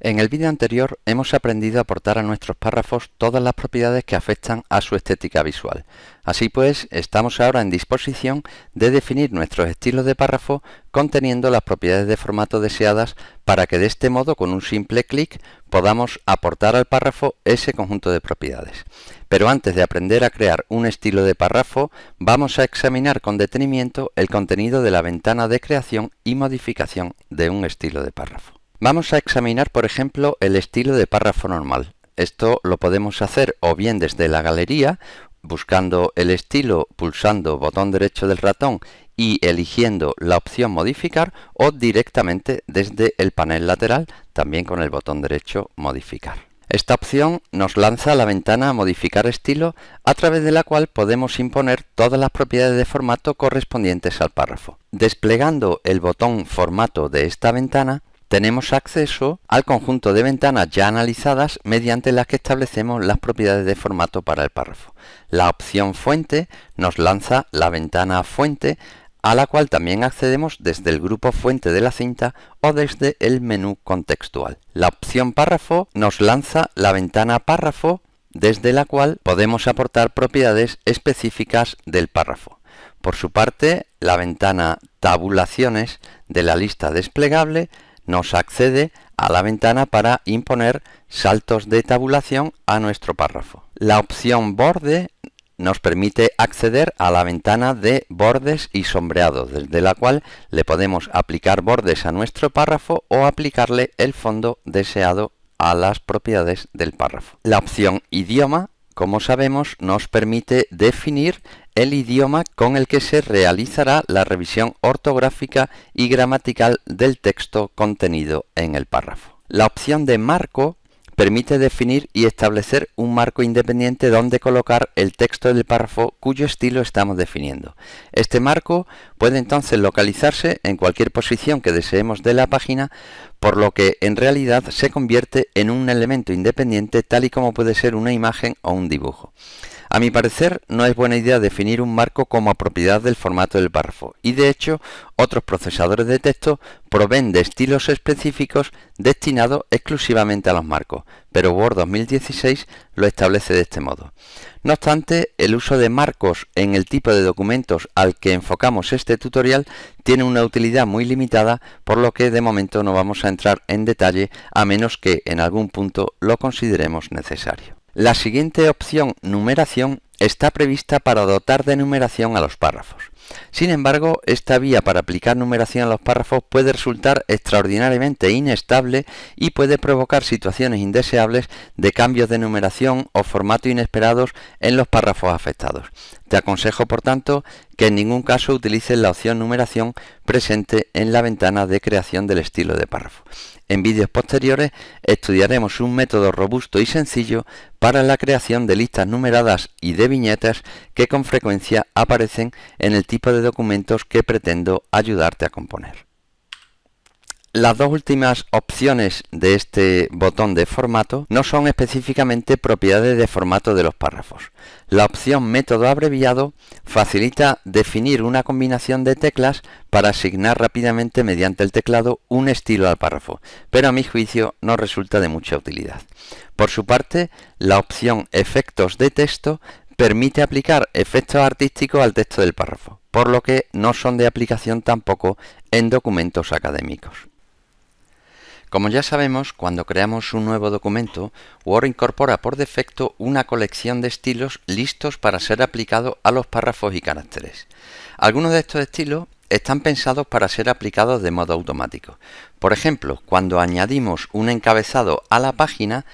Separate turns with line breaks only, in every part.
En el vídeo anterior hemos aprendido a aportar a nuestros párrafos todas las propiedades que afectan a su estética visual. Así pues, estamos ahora en disposición de definir nuestros estilos de párrafo conteniendo las propiedades de formato deseadas para que de este modo, con un simple clic, podamos aportar al párrafo ese conjunto de propiedades. Pero antes de aprender a crear un estilo de párrafo, vamos a examinar con detenimiento el contenido de la ventana de creación y modificación de un estilo de párrafo. Vamos a examinar, por ejemplo, el estilo de párrafo normal. Esto lo podemos hacer o bien desde la galería, buscando el estilo, pulsando botón derecho del ratón y eligiendo la opción modificar, o directamente desde el panel lateral, también con el botón derecho modificar. Esta opción nos lanza a la ventana modificar estilo, a través de la cual podemos imponer todas las propiedades de formato correspondientes al párrafo. Desplegando el botón formato de esta ventana, tenemos acceso al conjunto de ventanas ya analizadas mediante las que establecemos las propiedades de formato para el párrafo. La opción fuente nos lanza la ventana fuente, a la cual también accedemos desde el grupo fuente de la cinta o desde el menú contextual. La opción párrafo nos lanza la ventana párrafo, desde la cual podemos aportar propiedades específicas del párrafo. Por su parte, la ventana tabulaciones de la lista desplegable nos accede a la ventana para imponer saltos de tabulación a nuestro párrafo. La opción borde nos permite acceder a la ventana de bordes y sombreados, desde la cual le podemos aplicar bordes a nuestro párrafo o aplicarle el fondo deseado a las propiedades del párrafo. La opción idioma, como sabemos, nos permite definir el idioma con el que se realizará la revisión ortográfica y gramatical del texto contenido en el párrafo. La opción de marco permite definir y establecer un marco independiente donde colocar el texto del párrafo cuyo estilo estamos definiendo. Este marco puede entonces localizarse en cualquier posición que deseemos de la página, por lo que en realidad se convierte en un elemento independiente, tal y como puede ser una imagen o un dibujo. A mi parecer, no es buena idea definir un marco como propiedad del formato del párrafo, y de hecho, otros procesadores de texto proveen de estilos específicos destinados exclusivamente a los marcos, pero Word 2016 lo establece de este modo. No obstante, el uso de marcos en el tipo de documentos al que enfocamos este tutorial tiene una utilidad muy limitada, por lo que de momento no vamos a entrar en detalle a menos que en algún punto lo consideremos necesario. La siguiente opción, numeración, está prevista para dotar de numeración a los párrafos. Sin embargo, esta vía para aplicar numeración a los párrafos puede resultar extraordinariamente inestable y puede provocar situaciones indeseables de cambios de numeración o formato inesperados en los párrafos afectados. Te aconsejo, por tanto, que en ningún caso utilices la opción numeración presente en la ventana de creación del estilo de párrafo. En vídeos posteriores estudiaremos un método robusto y sencillo para la creación de listas numeradas y de viñetas que con frecuencia aparecen en el tipo de documentos que pretendo ayudarte a componer. Las dos últimas opciones de este botón de formato no son específicamente propiedades de formato de los párrafos. La opción método abreviado facilita definir una combinación de teclas para asignar rápidamente mediante el teclado un estilo al párrafo, pero a mi juicio no resulta de mucha utilidad. Por su parte, la opción efectos de texto permite aplicar efectos artísticos al texto del párrafo, por lo que no son de aplicación tampoco en documentos académicos. Como ya sabemos, cuando creamos un nuevo documento, Word incorpora por defecto una colección de estilos listos para ser aplicados a los párrafos y caracteres. Algunos de estos estilos están pensados para ser aplicados de modo automático. Por ejemplo, cuando añadimos un encabezado a la página,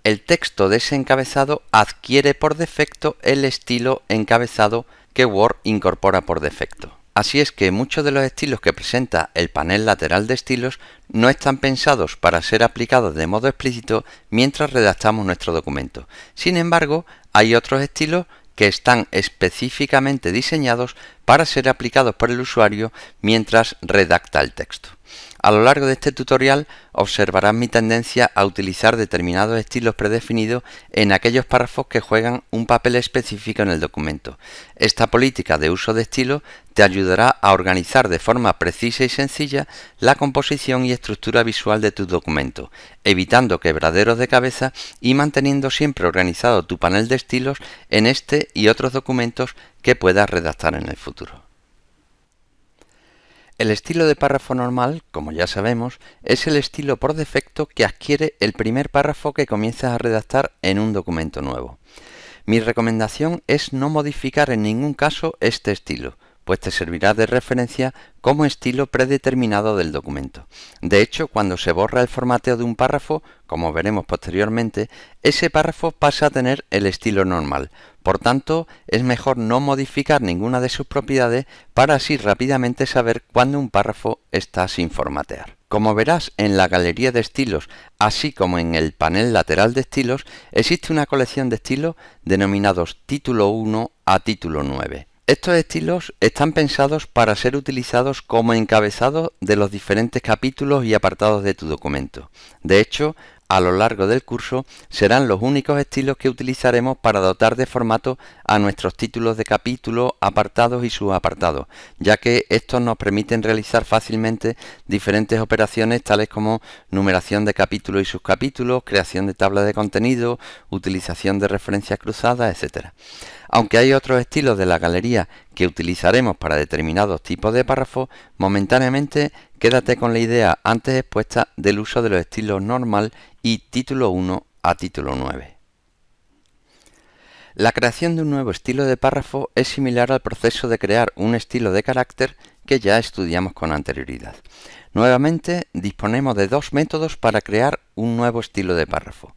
el texto de ese encabezado adquiere por defecto el estilo encabezado que Word incorpora por defecto. Así es que muchos de los estilos que presenta el panel lateral de estilos no están pensados para ser aplicados de modo explícito mientras redactamos nuestro documento. Sin embargo, hay otros estilos que están específicamente diseñados para ser aplicados por el usuario mientras redacta el texto. A lo largo de este tutorial observarás mi tendencia a utilizar determinados estilos predefinidos en aquellos párrafos que juegan un papel específico en el documento. Esta política de uso de estilos te ayudará a organizar de forma precisa y sencilla la composición y estructura visual de tu documento, evitando quebraderos de cabeza y manteniendo siempre organizado tu panel de estilos en este y otros documentos que puedas redactar en el futuro. El estilo de párrafo normal, como ya sabemos, es el estilo por defecto que adquiere el primer párrafo que comienzas a redactar en un documento nuevo. Mi recomendación es no modificar en ningún caso este estilo, pues te servirá de referencia como estilo predeterminado del documento. De hecho, cuando se borra el formateo de un párrafo, como veremos posteriormente, ese párrafo pasa a tener el estilo normal. Por tanto, es mejor no modificar ninguna de sus propiedades para así rápidamente saber cuándo un párrafo está sin formatear. Como verás en la galería de estilos, así como en el panel lateral de estilos, existe una colección de estilos denominados título 1 a título 9. Estos estilos están pensados para ser utilizados como encabezado de los diferentes capítulos y apartados de tu documento. De hecho, a lo largo del curso serán los únicos estilos que utilizaremos para dotar de formato a nuestros títulos de capítulo, apartados y subapartados, ya que estos nos permiten realizar fácilmente diferentes operaciones tales como numeración de capítulos y subcapítulos, creación de tablas de contenido, utilización de referencias cruzadas, etc. Aunque hay otros estilos de la galería que utilizaremos para determinados tipos de párrafos, momentáneamente quédate con la idea antes expuesta del uso de los estilos normal y título 1 a título 9. La creación de un nuevo estilo de párrafo es similar al proceso de crear un estilo de carácter que ya estudiamos con anterioridad. Nuevamente disponemos de dos métodos para crear un nuevo estilo de párrafo,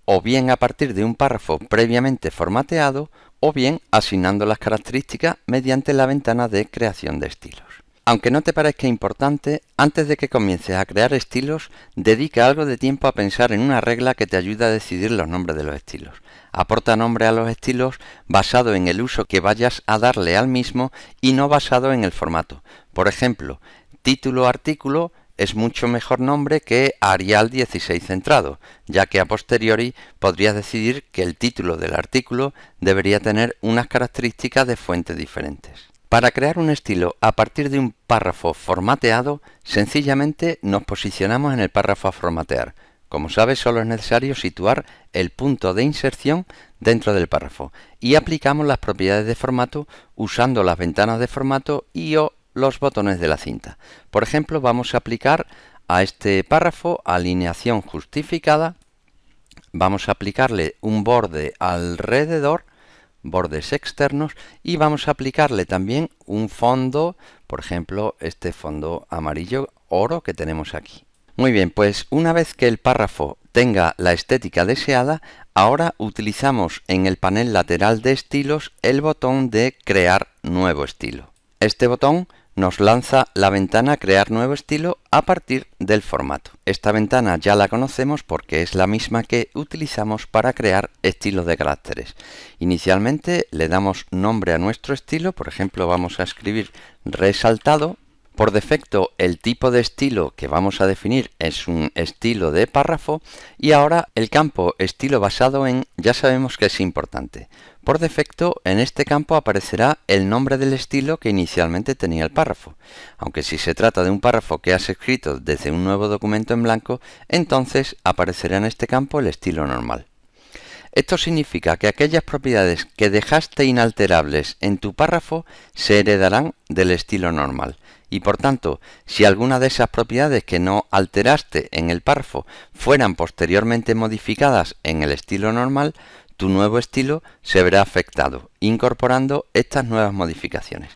o bien a partir de un párrafo previamente formateado, o bien asignando las características mediante la ventana de creación de estilos. Aunque no te parezca importante, antes de que comiences a crear estilos, dedica algo de tiempo a pensar en una regla que te ayude a decidir los nombres de los estilos. Aporta nombre a los estilos basado en el uso que vayas a darle al mismo y no basado en el formato. Por ejemplo, título-artículo es mucho mejor nombre que Arial 16 centrado, ya que a posteriori podrías decidir que el título del artículo debería tener unas características de fuente diferentes. Para crear un estilo a partir de un párrafo formateado, sencillamente nos posicionamos en el párrafo a formatear. Como sabes, solo es necesario situar el punto de inserción dentro del párrafo y aplicamos las propiedades de formato usando las ventanas de formato y/o los botones de la cinta. Por ejemplo, vamos a aplicar a este párrafo alineación justificada. Vamos a aplicarle un borde alrededor, bordes externos, y vamos a aplicarle también un fondo, por ejemplo, este fondo amarillo oro que tenemos aquí. Muy bien, pues una vez que el párrafo tenga la estética deseada, ahora utilizamos en el panel lateral de estilos el botón de crear nuevo estilo. Este botón nos lanza la ventana Crear nuevo estilo a partir del formato. Esta ventana ya la conocemos porque es la misma que utilizamos para crear estilos de caracteres. Inicialmente le damos nombre a nuestro estilo, por ejemplo vamos a escribir resaltado. Por defecto el tipo de estilo que vamos a definir es un estilo de párrafo y ahora el campo estilo basado en ya sabemos que es importante. Por defecto en este campo aparecerá el nombre del estilo que inicialmente tenía el párrafo. Aunque si se trata de un párrafo que has escrito desde un nuevo documento en blanco, entonces aparecerá en este campo el estilo normal. Esto significa que aquellas propiedades que dejaste inalterables en tu párrafo se heredarán del estilo normal. Y por tanto, si alguna de esas propiedades que no alteraste en el párrafo fueran posteriormente modificadas en el estilo normal, tu nuevo estilo se verá afectado, incorporando estas nuevas modificaciones.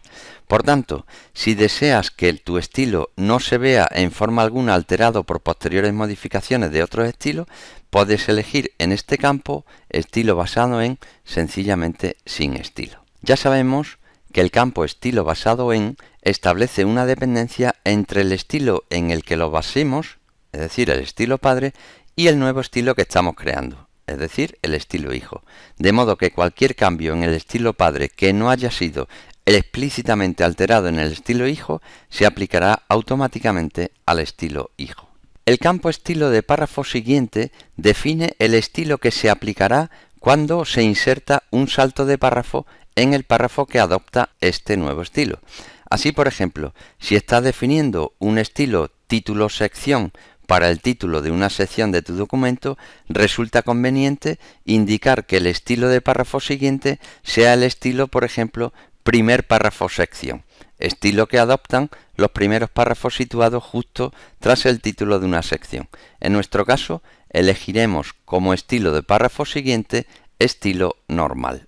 Por tanto, si deseas que tu estilo no se vea en forma alguna alterado por posteriores modificaciones de otros estilos, puedes elegir en este campo estilo basado en sencillamente sin estilo. Ya sabemos que el campo estilo basado en establece una dependencia entre el estilo en el que lo basemos, es decir, el estilo padre, y el nuevo estilo que estamos creando, es decir, el estilo hijo. De modo que cualquier cambio en el estilo padre que no haya sido el explícitamente alterado en el estilo hijo se aplicará automáticamente al estilo hijo. El campo estilo de párrafo siguiente define el estilo que se aplicará cuando se inserta un salto de párrafo en el párrafo que adopta este nuevo estilo. Así, por ejemplo, si estás definiendo un estilo título-sección para el título de una sección de tu documento, resulta conveniente indicar que el estilo de párrafo siguiente sea el estilo, por ejemplo, primer párrafo sección, estilo que adoptan los primeros párrafos situados justo tras el título de una sección. En nuestro caso, elegiremos como estilo de párrafo siguiente estilo normal.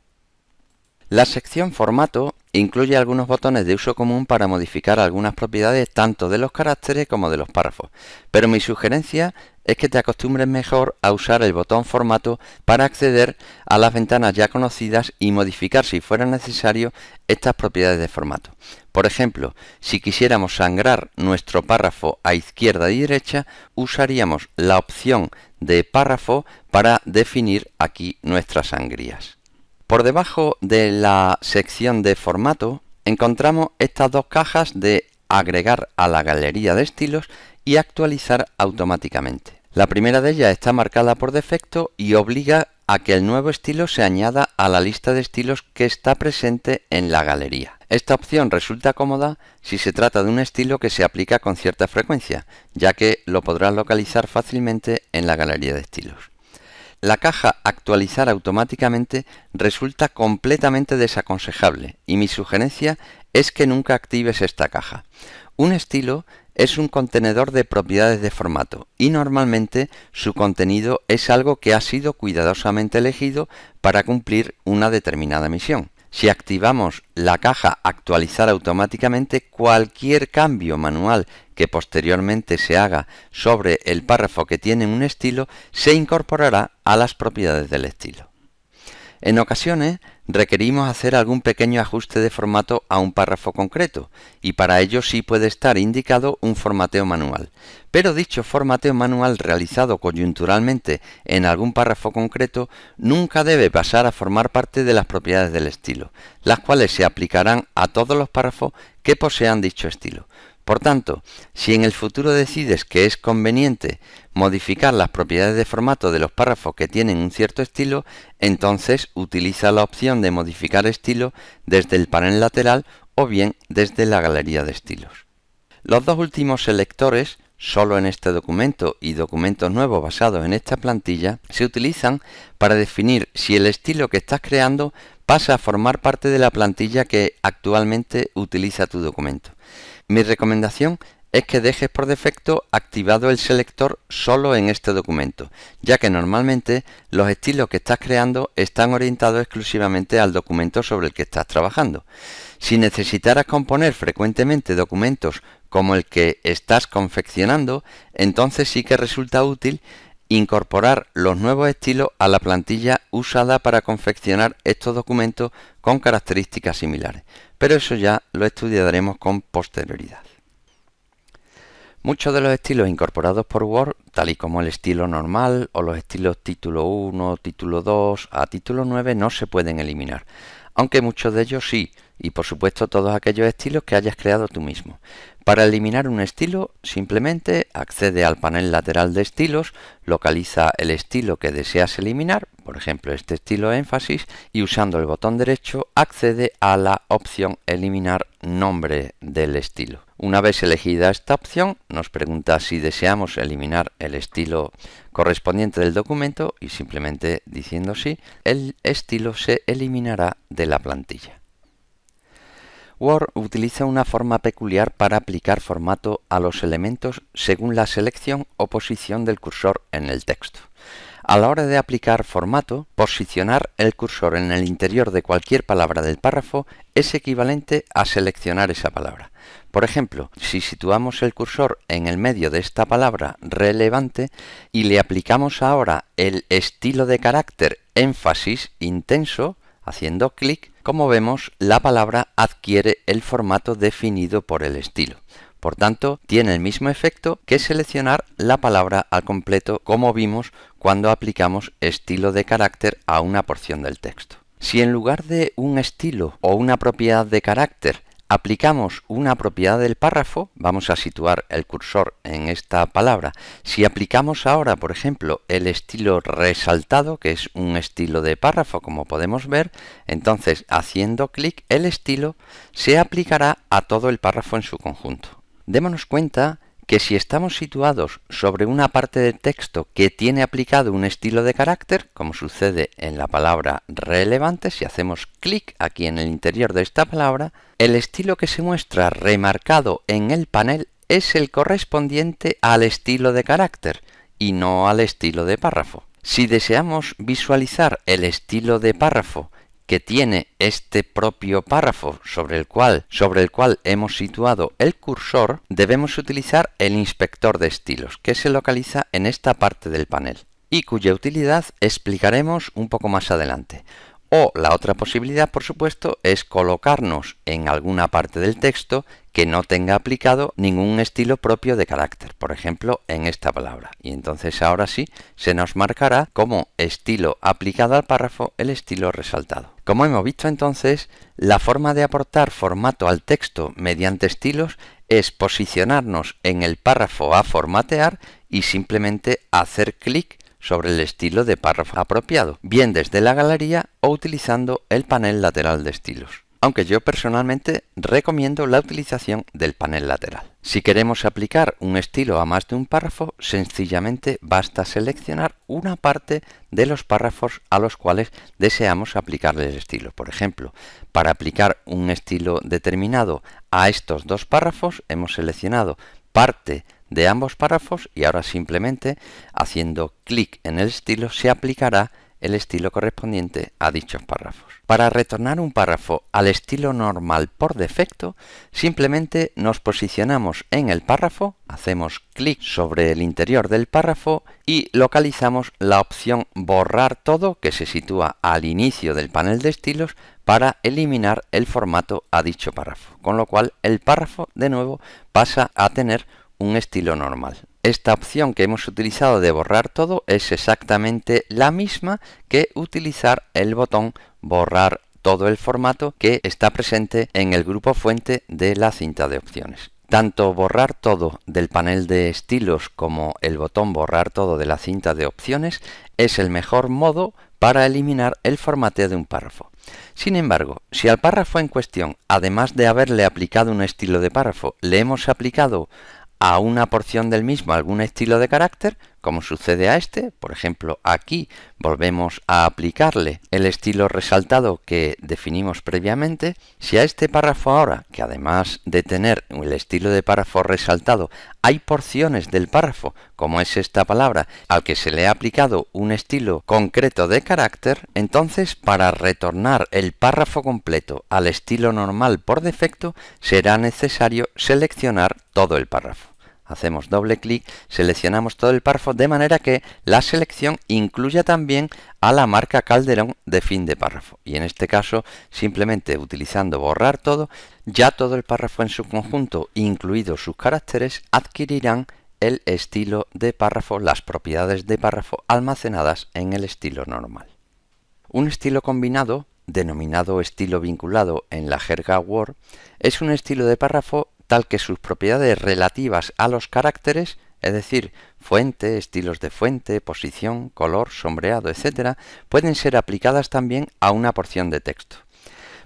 La sección formato incluye algunos botones de uso común para modificar algunas propiedades tanto de los caracteres como de los párrafos, pero mi sugerencia es que te acostumbres mejor a usar el botón formato para acceder a las ventanas ya conocidas y modificar si fuera necesario estas propiedades de formato. Por ejemplo, si quisiéramos sangrar nuestro párrafo a izquierda y derecha, usaríamos la opción de párrafo para definir aquí nuestras sangrías. Por debajo de la sección de formato encontramos estas dos cajas de agregar a la galería de estilos y actualizar automáticamente. La primera de ellas está marcada por defecto y obliga a que el nuevo estilo se añada a la lista de estilos que está presente en la galería. Esta opción resulta cómoda si se trata de un estilo que se aplica con cierta frecuencia, ya que lo podrás localizar fácilmente en la galería de estilos. La caja actualizar automáticamente resulta completamente desaconsejable y mi sugerencia es que nunca actives esta caja. Un estilo es un contenedor de propiedades de formato y normalmente su contenido es algo que ha sido cuidadosamente elegido para cumplir una determinada misión. Si activamos la caja actualizar automáticamente, cualquier cambio manual que posteriormente se haga sobre el párrafo que tiene un estilo se incorporará a las propiedades del estilo. En ocasiones requerimos hacer algún pequeño ajuste de formato a un párrafo concreto y para ello sí puede estar indicado un formateo manual. Pero dicho formateo manual realizado coyunturalmente en algún párrafo concreto nunca debe pasar a formar parte de las propiedades del estilo, las cuales se aplicarán a todos los párrafos que posean dicho estilo. Por tanto, si en el futuro decides que es conveniente modificar las propiedades de formato de los párrafos que tienen un cierto estilo, entonces utiliza la opción de modificar estilo desde el panel lateral o bien desde la galería de estilos. Los dos últimos selectores, solo en este documento y documentos nuevos basados en esta plantilla, se utilizan para definir si el estilo que estás creando pasa a formar parte de la plantilla que actualmente utiliza tu documento. Mi recomendación es que dejes por defecto activado el selector solo en este documento, ya que normalmente los estilos que estás creando están orientados exclusivamente al documento sobre el que estás trabajando. Si necesitaras componer frecuentemente documentos como el que estás confeccionando, entonces sí que resulta útil incorporar los nuevos estilos a la plantilla usada para confeccionar estos documentos con características similares, pero eso ya lo estudiaremos con posterioridad. Muchos de los estilos incorporados por Word, tal y como el estilo normal o los estilos título 1, título 2 a título 9, no se pueden eliminar, aunque muchos de ellos sí, y por supuesto todos aquellos estilos que hayas creado tú mismo. Para eliminar un estilo, simplemente accede al panel lateral de estilos, localiza el estilo que deseas eliminar, por ejemplo este estilo énfasis, y usando el botón derecho accede a la opción eliminar nombre del estilo. Una vez elegida esta opción, nos pregunta si deseamos eliminar el estilo correspondiente del documento y simplemente diciendo sí, el estilo se eliminará de la plantilla. Word utiliza una forma peculiar para aplicar formato a los elementos según la selección o posición del cursor en el texto. A la hora de aplicar formato, posicionar el cursor en el interior de cualquier palabra del párrafo es equivalente a seleccionar esa palabra. Por ejemplo, si situamos el cursor en el medio de esta palabra relevante y le aplicamos ahora el estilo de carácter énfasis intenso, haciendo clic, como vemos, la palabra adquiere el formato definido por el estilo. Por tanto, tiene el mismo efecto que seleccionar la palabra al completo, como vimos cuando aplicamos estilo de carácter a una porción del texto. Si en lugar de un estilo o una propiedad de carácter aplicamos una propiedad del párrafo, vamos a situar el cursor en esta palabra. Si aplicamos ahora, por ejemplo, el estilo resaltado, que es un estilo de párrafo, como podemos ver, entonces haciendo clic el estilo se aplicará a todo el párrafo en su conjunto. Démonos cuenta que si estamos situados sobre una parte del texto que tiene aplicado un estilo de carácter, como sucede en la palabra relevante, si hacemos clic aquí en el interior de esta palabra, el estilo que se muestra remarcado en el panel es el correspondiente al estilo de carácter y no al estilo de párrafo. Si deseamos visualizar el estilo de párrafo que tiene este propio párrafo sobre el cual hemos situado el cursor, debemos utilizar el inspector de estilos, que se localiza en esta parte del panel y cuya utilidad explicaremos un poco más adelante. O la otra posibilidad, por supuesto, es colocarnos en alguna parte del texto que no tenga aplicado ningún estilo propio de carácter, por ejemplo, en esta palabra. Y entonces ahora sí se nos marcará como estilo aplicado al párrafo el estilo resaltado. Como hemos visto entonces, la forma de aportar formato al texto mediante estilos es posicionarnos en el párrafo a formatear y simplemente hacer clic sobre el estilo de párrafo apropiado, bien desde la galería o utilizando el panel lateral de estilos. Aunque yo personalmente recomiendo la utilización del panel lateral. Si queremos aplicar un estilo a más de un párrafo, sencillamente basta seleccionar una parte de los párrafos a los cuales deseamos aplicarle el estilo. Por ejemplo, para aplicar un estilo determinado a estos dos párrafos, hemos seleccionado parte de ambos párrafos y ahora simplemente haciendo clic en el estilo se aplicará el estilo correspondiente a dichos párrafos. Para retornar un párrafo al estilo normal por defecto, simplemente nos posicionamos en el párrafo, hacemos clic sobre el interior del párrafo y localizamos la opción borrar todo que se sitúa al inicio del panel de estilos para eliminar el formato a dicho párrafo, con lo cual el párrafo de nuevo pasa a tener un estilo normal. Esta opción que hemos utilizado de borrar todo es exactamente la misma que utilizar el botón borrar todo el formato que está presente en el grupo fuente de la cinta de opciones. Tanto borrar todo del panel de estilos como el botón borrar todo de la cinta de opciones es el mejor modo para eliminar el formateo de un párrafo. Sin embargo, si al párrafo en cuestión, además de haberle aplicado un estilo de párrafo, le hemos aplicado a una porción del mismo algún estilo de carácter, como sucede a este, por ejemplo aquí volvemos a aplicarle el estilo resaltado que definimos previamente. Si a este párrafo ahora, que además de tener el estilo de párrafo resaltado, hay porciones del párrafo, como es esta palabra, al que se le ha aplicado un estilo concreto de carácter, entonces para retornar el párrafo completo al estilo normal por defecto será necesario seleccionar todo el párrafo. Hacemos doble clic, seleccionamos todo el párrafo de manera que la selección incluya también a la marca calderón de fin de párrafo. Y en este caso, simplemente utilizando borrar todo, ya todo el párrafo en su conjunto, incluidos sus caracteres, adquirirán el estilo de párrafo, las propiedades de párrafo almacenadas en el estilo normal. Un estilo combinado, denominado estilo vinculado en la jerga Word, es un estilo de párrafo tal que sus propiedades relativas a los caracteres, es decir, fuente, estilos de fuente, posición, color, sombreado, etc., pueden ser aplicadas también a una porción de texto.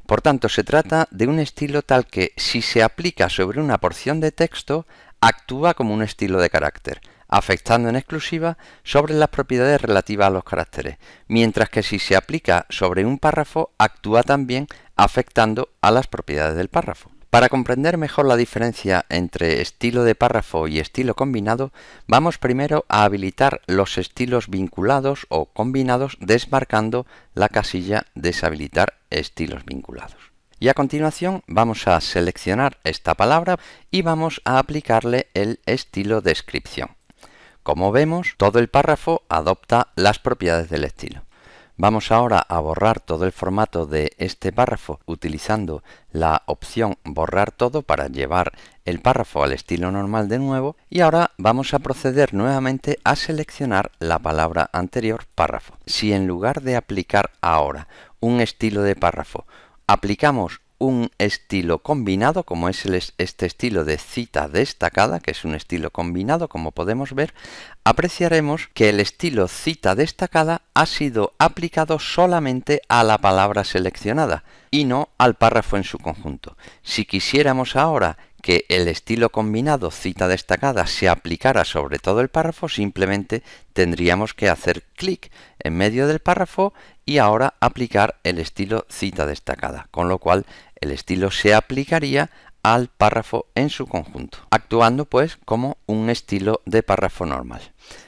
Por tanto, se trata de un estilo tal que, si se aplica sobre una porción de texto, actúa como un estilo de carácter, afectando en exclusiva sobre las propiedades relativas a los caracteres, mientras que si se aplica sobre un párrafo, actúa también afectando a las propiedades del párrafo. Para comprender mejor la diferencia entre estilo de párrafo y estilo combinado, vamos primero a habilitar los estilos vinculados o combinados desmarcando la casilla Deshabilitar estilos vinculados. Y a continuación vamos a seleccionar esta palabra y vamos a aplicarle el estilo descripción. Como vemos, todo el párrafo adopta las propiedades del estilo. Vamos ahora a borrar todo el formato de este párrafo utilizando la opción borrar todo para llevar el párrafo al estilo normal de nuevo y ahora vamos a proceder nuevamente a seleccionar la palabra anterior párrafo. Si en lugar de aplicar ahora un estilo de párrafo, aplicamos un estilo combinado, como es este estilo de cita destacada, que es un estilo combinado, como podemos ver, apreciaremos que el estilo cita destacada ha sido aplicado solamente a la palabra seleccionada y no al párrafo en su conjunto. Si quisiéramos ahora que el estilo combinado cita destacada se aplicara sobre todo el párrafo, simplemente tendríamos que hacer clic en medio del párrafo y ahora aplicar el estilo cita destacada, con lo cual el estilo se aplicaría al párrafo en su conjunto, actuando pues como un estilo de párrafo normal.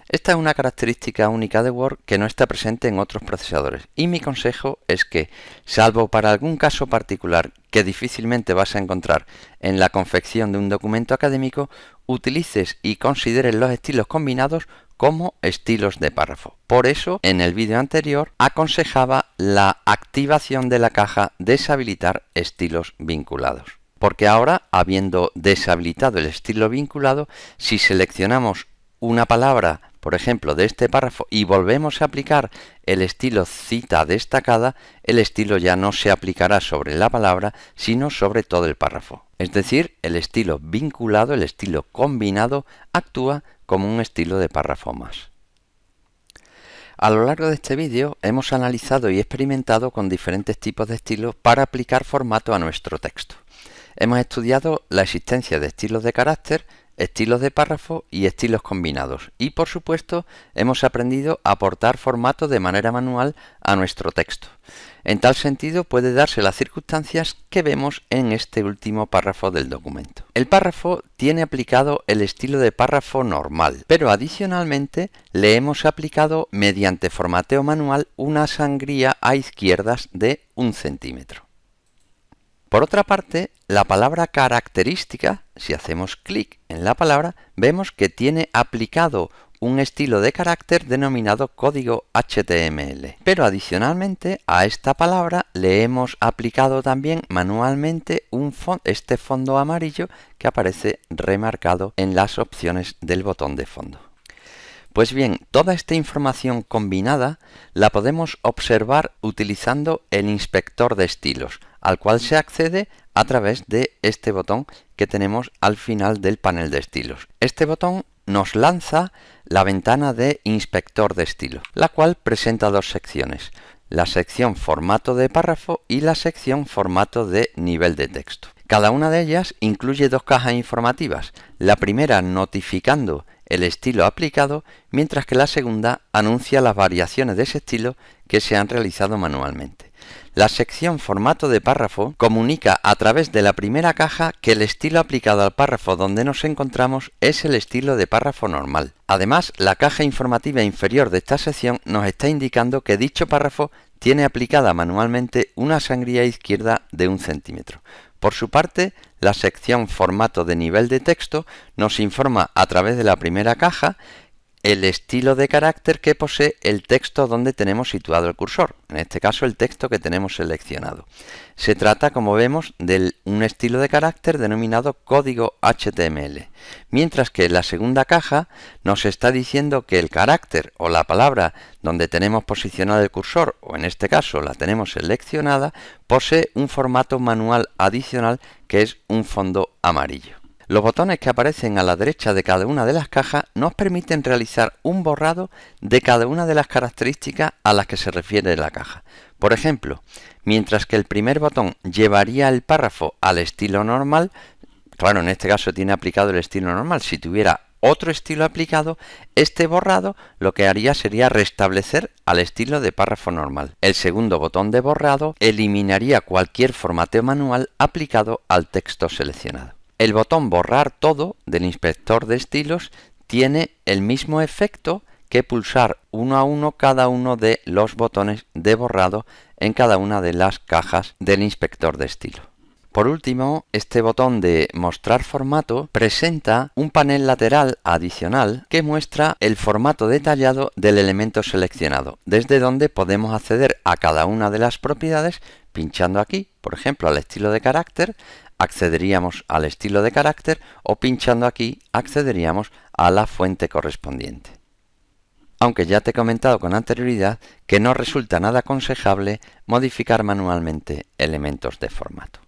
Esta es una característica única de Word que no está presente en otros procesadores y mi consejo es que, salvo para algún caso particular que difícilmente vas a encontrar en la confección de un documento académico, utilices y consideres los estilos combinados como estilos de párrafo. Por eso, en el vídeo anterior aconsejaba la activación de la caja deshabilitar estilos vinculados. Porque ahora, habiendo deshabilitado el estilo vinculado, si seleccionamos una palabra, por ejemplo, de este párrafo y volvemos a aplicar el estilo cita destacada, el estilo ya no se aplicará sobre la palabra, sino sobre todo el párrafo. Es decir, el estilo vinculado, el estilo combinado, actúa como un estilo de párrafo más. A lo largo de este vídeo hemos analizado y experimentado con diferentes tipos de estilos para aplicar formato a nuestro texto. Hemos estudiado la existencia de estilos de carácter, estilos de párrafo y estilos combinados. Y por supuesto hemos aprendido a aportar formato de manera manual a nuestro texto. En tal sentido puede darse las circunstancias que vemos en este último párrafo del documento. El párrafo tiene aplicado el estilo de párrafo normal, pero adicionalmente le hemos aplicado mediante formateo manual una sangría a izquierdas de 1 centímetro. Por otra parte, la palabra característica, si hacemos clic en la palabra, vemos que tiene aplicado un estilo de carácter denominado código HTML. Pero adicionalmente a esta palabra le hemos aplicado también manualmente este fondo amarillo que aparece remarcado en las opciones del botón de fondo. Pues bien, toda esta información combinada la podemos observar utilizando el inspector de estilos, al cual se accede a través de este botón que tenemos al final del panel de estilos. Este botón nos lanza la ventana de inspector de estilos, la cual presenta dos secciones: la sección formato de párrafo y la sección formato de nivel de texto. Cada una de ellas incluye dos cajas informativas, la primera notificando el estilo aplicado, mientras que la segunda anuncia las variaciones de ese estilo que se han realizado manualmente. La sección formato de párrafo comunica a través de la primera caja que el estilo aplicado al párrafo donde nos encontramos es el estilo de párrafo normal. Además, la caja informativa inferior de esta sección nos está indicando que dicho párrafo tiene aplicada manualmente una sangría izquierda de 1 centímetro. Por su parte, la sección formato de nivel de texto nos informa a través de la primera caja el estilo de carácter que posee el texto donde tenemos situado el cursor, en este caso el texto que tenemos seleccionado. Se trata, como vemos, de un estilo de carácter denominado código HTML, mientras que la segunda caja nos está diciendo que el carácter o la palabra donde tenemos posicionado el cursor, o en este caso la tenemos seleccionada, posee un formato manual adicional que es un fondo amarillo. Los botones que aparecen a la derecha de cada una de las cajas nos permiten realizar un borrado de cada una de las características a las que se refiere la caja. Por ejemplo, mientras que el primer botón llevaría el párrafo al estilo normal, claro, en este caso tiene aplicado el estilo normal, si tuviera otro estilo aplicado, este borrado lo que haría sería restablecer al estilo de párrafo normal. El segundo botón de borrado eliminaría cualquier formateo manual aplicado al texto seleccionado. El botón borrar todo del inspector de estilos tiene el mismo efecto que pulsar uno a uno cada uno de los botones de borrado en cada una de las cajas del inspector de estilo. Por último, este botón de mostrar formato presenta un panel lateral adicional que muestra el formato detallado del elemento seleccionado, desde donde podemos acceder a cada una de las propiedades pinchando aquí, por ejemplo, al estilo de carácter, accederíamos al estilo de carácter o pinchando aquí accederíamos a la fuente correspondiente. aunque ya te he comentado con anterioridad que no resulta nada aconsejable modificar manualmente elementos de formato.